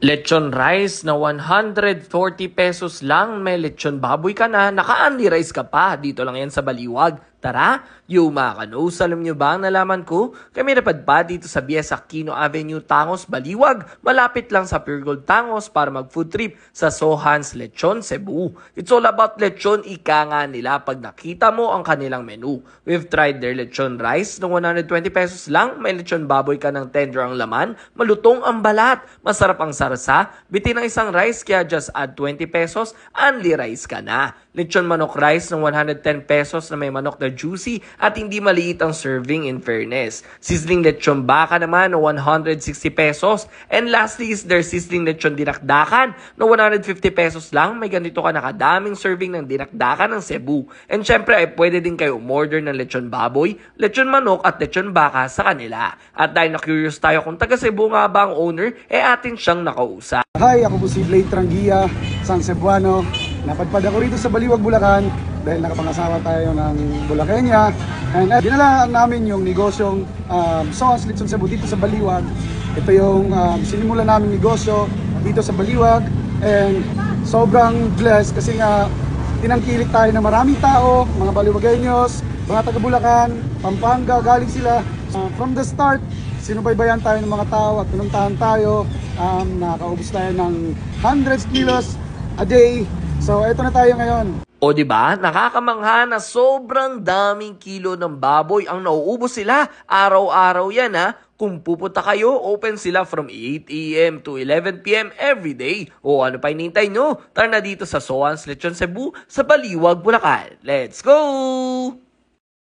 Lechon rice na 140 pesos lang, may lechon baboy ka na, naka-unli rice ka pa. Dito lang yan sa Baliwag. Tara, Yumakanus, alam nyo ba ang nalaman ko? Kami napadpad dito sa BS Aquino Avenue, Tangos, Baliwag. Malapit lang sa Pure Gold Tangos para mag-food trip sa Sohan's Lechon Cebu. It's all about lechon, ika nga nila pag nakita mo ang kanilang menu. We've tried their lechon rice ng 120 pesos lang, may lechon baboy ka ng tender ang laman, malutong ang balat, masarap ang sarsa, bitin ang isang rice kaya just add 20 pesos, unli rice ka na. Lechon manok rice ng 110 pesos na may manok na juicy at hindi maliit ang serving in fairness. Sizzling lechon baka naman ng 160 pesos. And lastly is their sizzling lechon dinakdakan na 150 pesos lang. May ganito ka nakadaming serving ng dinakdakan ng Cebu. And syempre ay pwede din kayo umorder ng lechon baboy, lechon manok at lechon baka sa kanila. At dahil na-curious tayo kung taga Cebu nga ba ang owner, atin siyang nakausap. Hi, ako po si Blade Trangia, San Cebuano. Napadpad ako rito sa Baliwag, Bulacan dahil nakapangasawa tayo ng Bulacania. And dinala namin yung negosyong Sohan's Lechon Cebu dito sa Baliwag. Ito yung sinimulan namin negosyo dito sa Baliwag. And sobrang blessed kasi nga tinangkilik tayo ng maraming tao, mga Baliwagenyos, mga taga Bulacan, Pampanga, galing sila. From the start, sinubaybayan tayo ng mga tao at pinuntahan tayo. Nakaubos tayo ng hundreds kilos a day. So, eto na tayo ngayon. O di ba? Nakakamangha na sobrang daming kilo ng baboy ang nauubos sila. Araw-araw yan ha. Kung pupunta kayo, open sila from 8 AM to 11 PM every day. O ano pa hinihintay nyo? Tara na dito sa Sohan's Lechon Cebu sa Baliwag, Bulacan. Let's go!